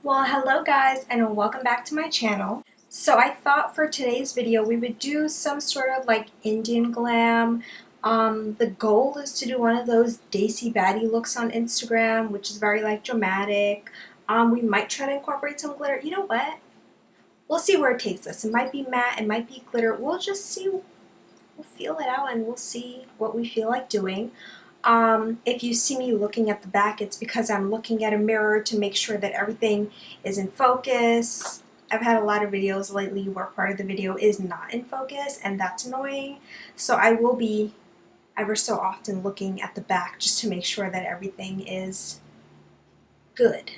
Well, hello guys, and welcome back to my channel. So I thought for today's video we would do some sort of like Indian glam. The goal is to do one of those Daisy baddie looks on Instagram, which is very like dramatic. We might try to incorporate some glitter. You know what? We'll see where it takes us. It might be matte, it might be glitter. We'll just see. We'll feel it out and we'll see what we feel like doing. If you see me looking at the back, it's because I'm looking at a mirror to make sure that everything is in focus. I've had a lot of videos lately where part of the video is not in focus, and that's annoying. So I will be ever so often looking at the back just to make sure that everything is good.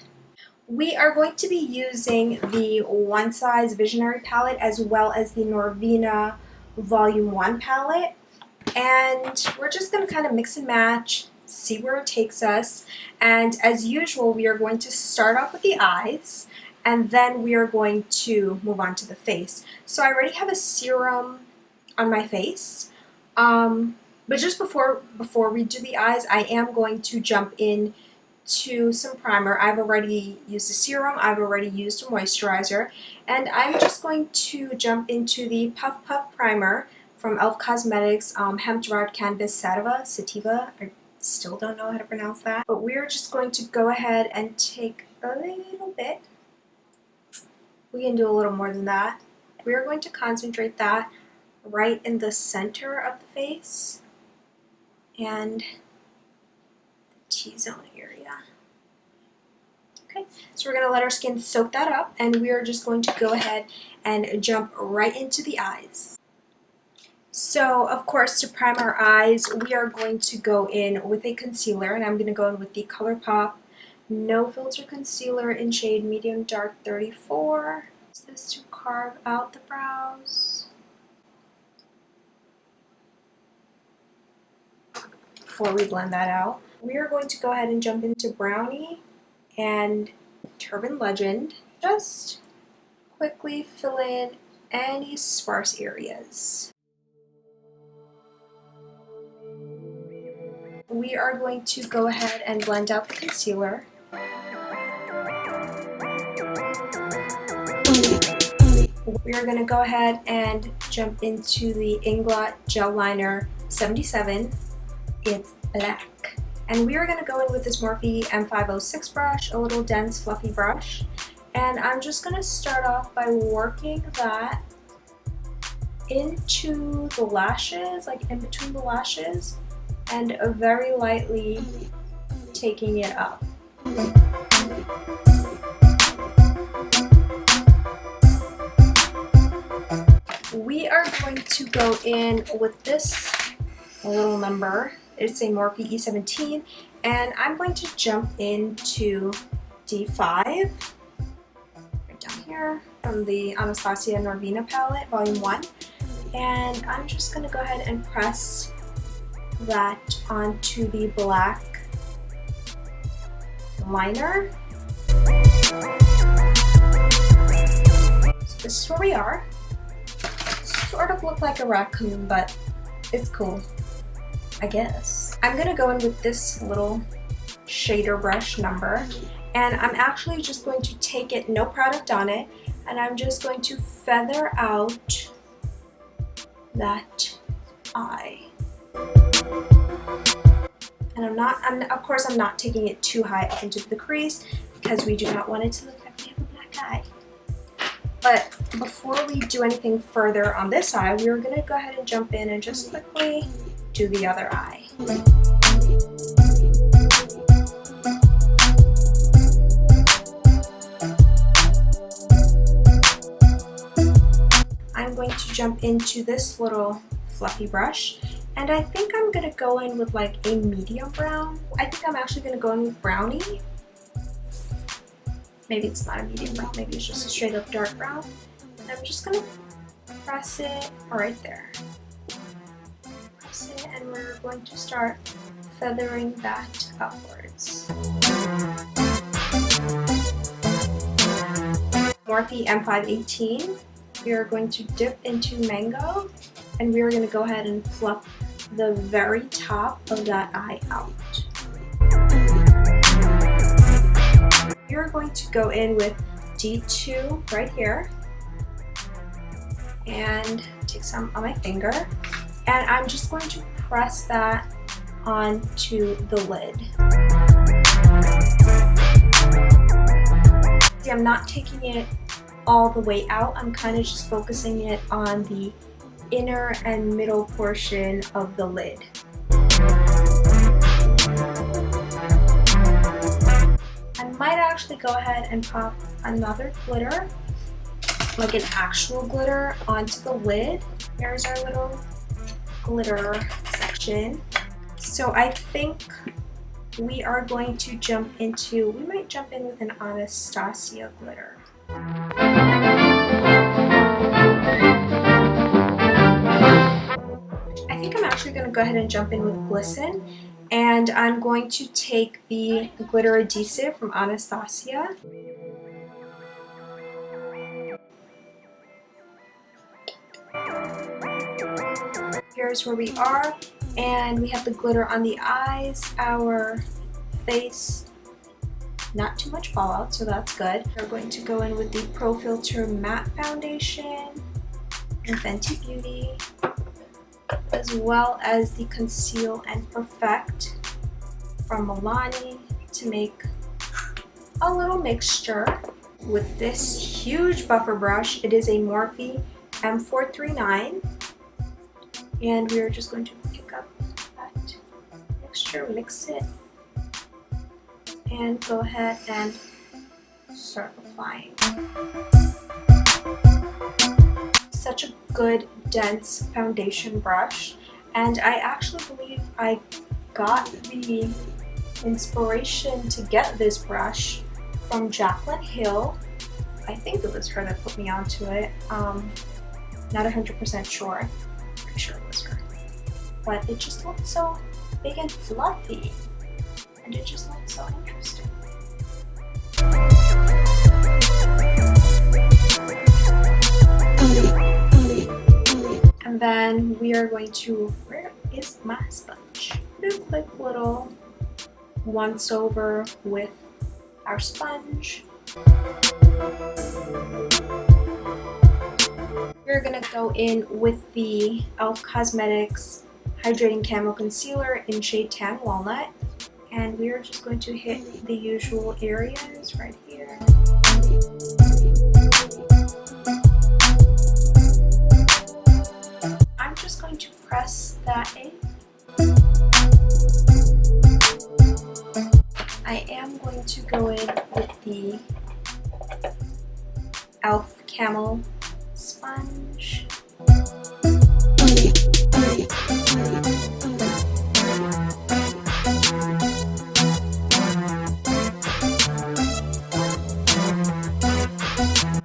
We are going to be using the One Size Visionary palette as well as the Norvina Volume 1 palette. And we're just going to kind of mix and match, see where it takes us. And as usual, we are going to start off with the eyes, and then we are going to move on to the face. So I already have a serum on my face, but just before we do the eyes, I am going to jump in to some primer. I've already used the serum, I've already used a moisturizer, and I'm just going to jump into the Puff Puff primer from e.l.f. Cosmetics, Hemp Derived Canvas Sativa. I still don't know how to pronounce that. But we're just going to go ahead and take a little bit. We can do a little more than that. We're going to concentrate that right in the center of the face and the T-zone area. Okay, so we're going to let our skin soak that up, and we are just going to go ahead and jump right into the eyes. So, of course, to prime our eyes, we are going to go in with a concealer, and I'm going to go in with the ColourPop No Filter Concealer in shade Medium Dark 34. Use this to carve out the brows. Before we blend that out, we are going to go ahead and jump into Brownie and Turban Legend. Just quickly fill in any sparse areas. We are going to go ahead and blend out the concealer. We are going to go ahead and jump into the Inglot Gel Liner 77. It's black. And we are going to go in with this Morphe M506 brush, a little dense fluffy brush. And I'm just going to start off by working that into the lashes, like in between the lashes, and very lightly taking it up. We are going to go in with this little number. It's a Morphe E17, and I'm going to jump into D5 right down here from the Anastasia Norvina palette, Volume 1. And I'm just going to go ahead and press that onto the black liner. So this is where we are. Sort of look like a raccoon, but it's cool, I guess. I'm gonna go in with this little shader brush number, and I'm actually just going to take it, no product on it, and I'm just going to feather out that eye. And of course I'm not taking it too high up into the crease because we do not want it to look like we have a black eye. But before we do anything further on this eye, we're going to go ahead and jump in and just quickly do the other eye. I'm going to jump into this little fluffy brush, and I think I'm going to go in with like a medium brown. I think I'm actually going to go in with Brownie. Maybe it's not a medium brown, maybe it's just a straight up dark brown. And I'm just going to press it right there. Press it, and we're going to start feathering that upwards. Morphe M518. We are going to dip into Mango, and we are going to go ahead and fluff the very top of that eye out. You're going to go in with D2 right here and take some on my finger, and I'm just going to press that onto the lid. See, I'm not taking it all the way out, I'm kind of just focusing it on the inner and middle portion of the lid. I might actually go ahead and pop another glitter, like an actual glitter, onto the lid. Here's our little glitter section. So I think we are going to jump into, we might jump in with an Anastasia glitter. I think I'm actually going to go ahead and jump in with Glisten, and I'm going to take the glitter adhesive from Anastasia. Here's where we are, and we have the glitter on the eyes, our face, not too much fallout, so that's good. We're going to go in with the Pro Filtr Matte Foundation and Fenty Beauty, as well as the Conceal and Perfect from Milani to make a little mixture with this huge buffer brush. It is a Morphe M439, and we are just going to pick up that mixture, mix it, and go ahead and start applying. Such a good dense foundation brush, and I actually believe I got the inspiration to get this brush from Jaclyn Hill. I think it was her that put me onto it. Not 100% sure. Pretty sure it was her. But it just looked so big and fluffy, and it just looked so interesting. And then we are going to, where is my sponge? Do a quick little once over with our sponge. We're gonna go in with the e.l.f. Cosmetics Hydrating Camo Concealer in shade Tan Walnut, and we are just going to hit the usual areas right here. I'm just going to press that in. I am going to go in with the e.l.f. Camo sponge.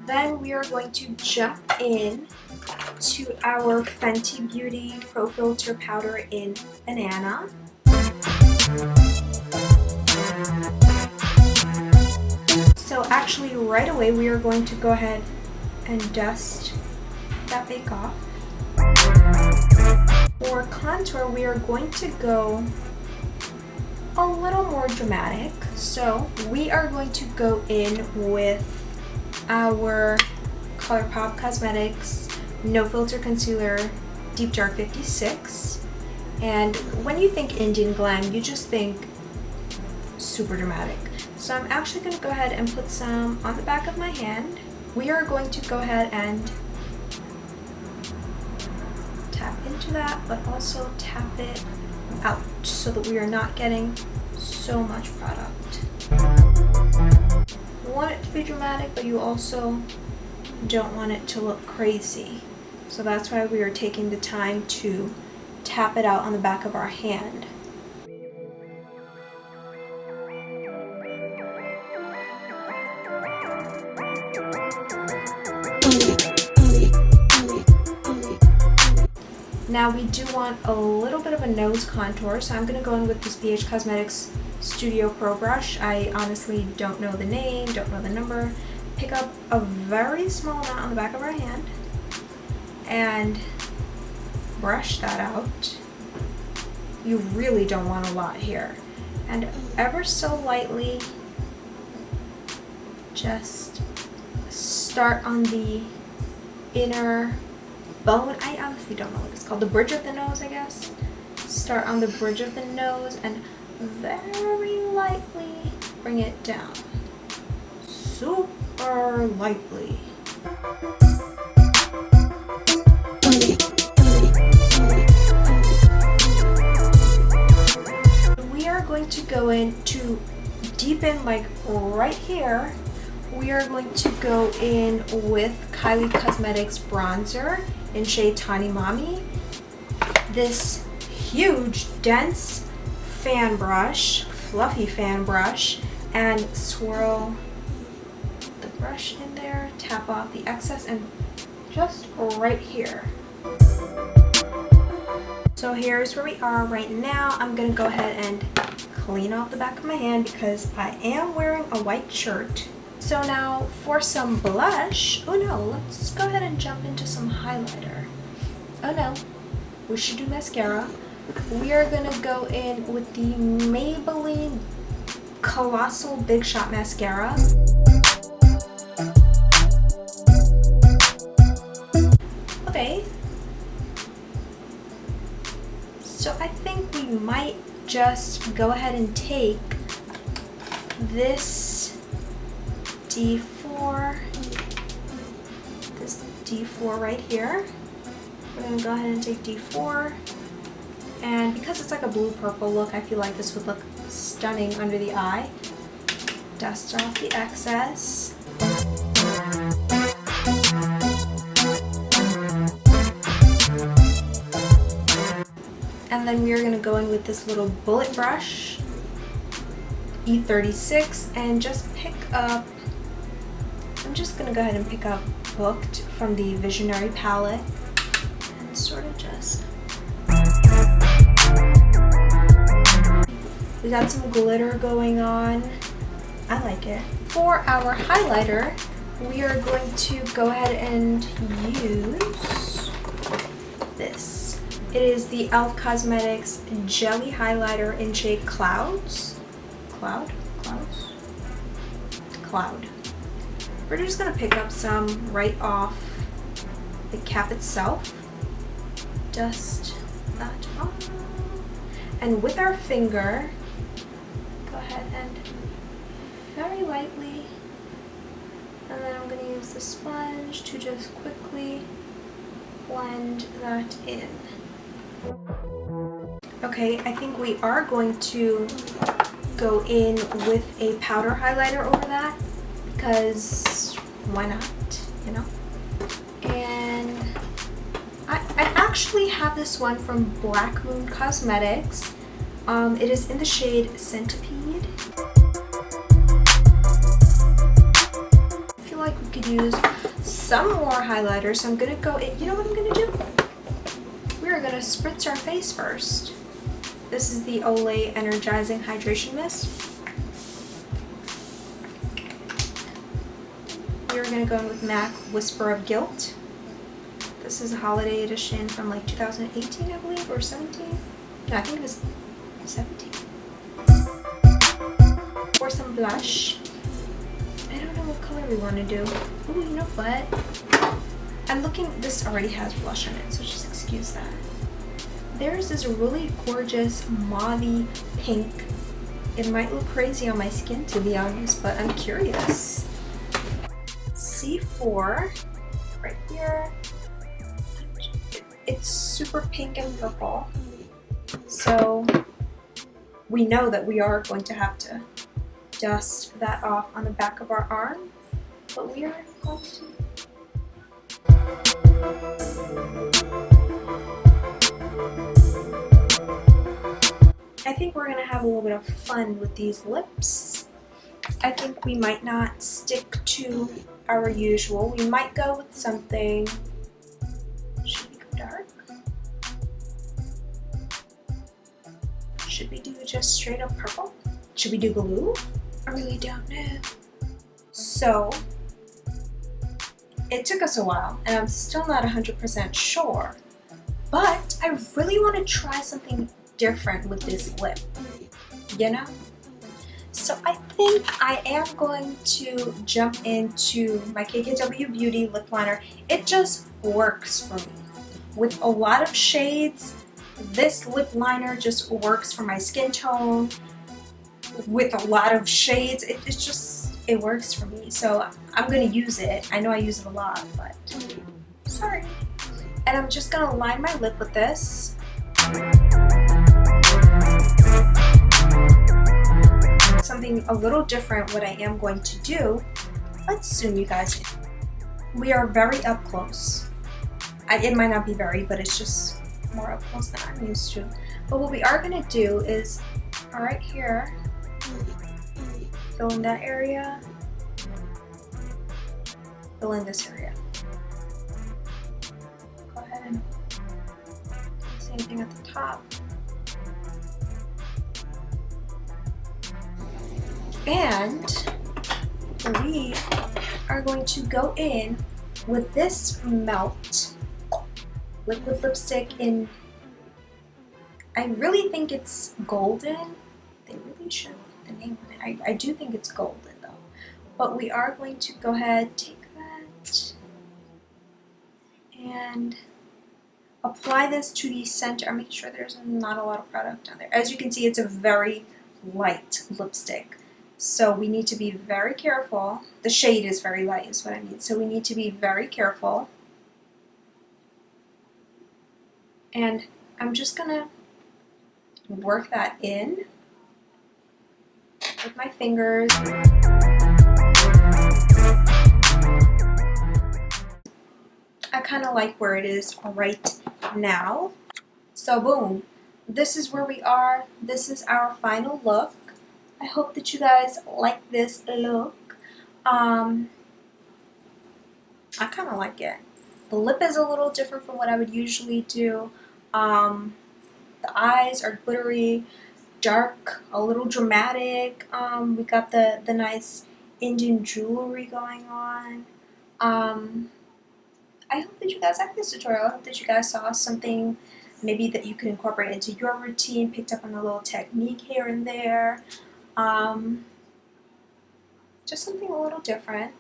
Then we are going to jump in to our Fenty Beauty Pro Filtr powder in Banana. So actually right away we are going to go ahead and dust that bake off. For contour, we are going to go a little more dramatic. So we are going to go in with our ColourPop Cosmetics No Filter Concealer Deep Dark 56. And when you think Indian glam, you just think super dramatic. So I'm actually going to go ahead and put some on the back of my hand. We are going to go ahead and tap into that, but also tap it out so that we are not getting so much product. You want it to be dramatic, but you also don't want it to look crazy. So that's why we are taking the time to tap it out on the back of our hand. Now we do want a little bit of a nose contour, so I'm going to go in with this BH Cosmetics Studio Pro brush. I honestly don't know the name, don't know the number. Pick up a very small amount on the back of our hand and brush that out. You really don't want a lot here. And ever so lightly just start on the inner bone. I honestly don't know what it's called. The bridge of the nose, I guess. Start on the bridge of the nose and very lightly bring it down. Super lightly. We are going to go in to deepen, like right here. We are going to go in with Kylie Cosmetics bronzer in shade Tawny Mami. This huge, dense fan brush, fluffy fan brush, and swirl the brush in there, tap off the excess, and just right here. So here's where we are right now. I'm gonna go ahead and clean off the back of my hand because I am wearing a white shirt. So now for some blush, oh no, let's go ahead and jump into some highlighter. Oh no, we should do mascara. We are gonna go in with the Maybelline Colossal Big Shot Mascara. Okay. So I think we might just go ahead and take this D4 right here. We're gonna go ahead and take D4, and because it's like a blue purple look, I feel like this would look stunning under the eye. Dust off the excess. And then we are going to go in with this little bullet brush, E36, and just pick up, I'm just going to go ahead and pick up Booked from the Visionary palette and sort of just, we got some glitter going on. I like it. For our highlighter, we are going to go ahead and use this. It is the e.l.f. Cosmetics Jelly Highlighter in shade Clouds. Cloud? We're just going to pick up some right off the cap itself. Dust that off. And with our finger, go ahead and very lightly, and then I'm going to use the sponge to just quickly blend that in. Okay, I think we are going to go in with a powder highlighter over that, because why not, you know? And I actually have this one from Black Moon Cosmetics. It is in the shade Centipede. I feel like we could use some more highlighter, so I'm gonna go in. You know what I'm gonna do? We're gonna spritz our face first. This is the Olay Energizing Hydration Mist. We're gonna go in with MAC Whisper of Gilt. This is a holiday edition from like 2018, I believe, or 17. No, I think it was 17. For some blush, I don't know what color we want to do. Ooh, you know what? I'm looking, this already has blush on it, so just excuse that. There's this really gorgeous mauve-y pink. It might look crazy on my skin, to be honest, but I'm curious. C4, right here. It's super pink and purple. So we know that we are going to have to dust that off on the back of our arm, but we are going to. I think we're going to have a little bit of fun with these lips. I think we might not stick to our usual. We might go with something. Should we go dark? Should we do just straight up purple? Should we do blue? I really don't know. So, it took us a while, and I'm still not 100% sure, but I really want to try something different with this lip, you know? So I think I am going to jump into my KKW Beauty lip liner. It just works for me. With a lot of shades, this lip liner just works for my skin tone. With a lot of shades, it works for me. So I'm gonna use it. I know I use it a lot, but sorry. And I'm just gonna line my lip with this. Something a little different, what I am going to do, let's zoom you guys in. We are very up close. It might not be very, but it's just more up close than I'm used to. But what we are gonna do is, right here, fill in that area, fill in this area. Go ahead and same thing at the top. And we are going to go in with this Melt liquid lipstick in, I really think it's golden. They really should put the name on it. I do think it's golden though. But we are going to go ahead, take that, and apply this to the center. Make sure there's not a lot of product on there. As you can see, it's a very light lipstick. So we need to be very careful. The shade is very light is what I mean. So we need to be very careful. And I'm just gonna work that in with my fingers. I kind of like where it is right now. So boom, this is where we are. This is our final look. I hope that you guys like this look. I kind of like it. The lip is a little different from what I would usually do. The eyes are glittery, dark, a little dramatic. We got the nice Indian jewelry going on. I hope that you guys like this tutorial. I hope that you guys saw something maybe that you could incorporate into your routine, picked up on a little technique here and there. Just something a little different.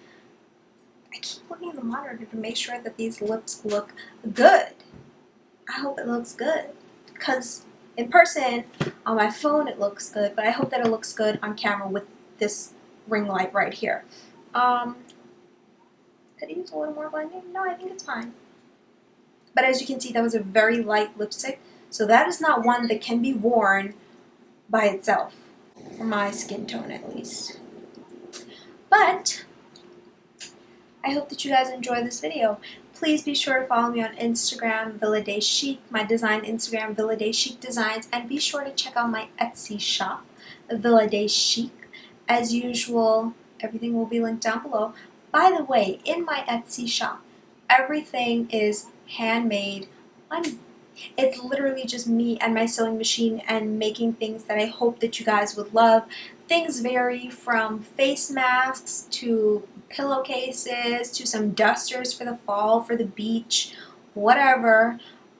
I keep looking at the monitor to make sure that these lips look good. I hope it looks good, because in person, on my phone it looks good, but I hope that it looks good on camera with this ring light right here. Could I use a little more blending? No, I think it's fine. But as you can see, that was a very light lipstick, so that is not one that can be worn by itself, for my skin tone at least. But I hope that you guys enjoy this video. Please be sure to follow me on Instagram, Villa Day Chic, my design Instagram, Villa Day Chic Designs, and be sure to check out my Etsy shop, Villa Day Chic. As usual, everything will be linked down below. By the way, in my Etsy shop, everything is handmade. It's literally just me and my sewing machine and making things that I hope that you guys would love. Things vary from face masks to pillowcases to some dusters for the fall, for the beach, whatever.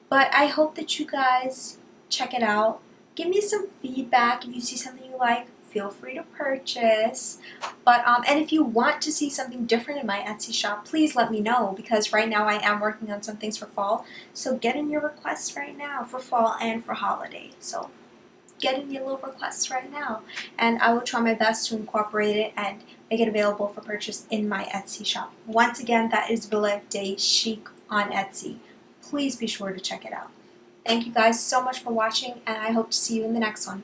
But I hope that you guys check it out. Give me some feedback. If you see something you like, feel free to purchase. But and if you want to see something different in my Etsy shop, please let me know, because right now I am working on some things for fall. So get in your requests right now for fall and for holiday. So get in your little requests right now, and I will try my best to incorporate it and make it available for purchase in my Etsy shop. Once again, that is Villa Day Chic on Etsy. Please be sure to check it out. Thank you guys so much for watching, and I hope to see you in the next one.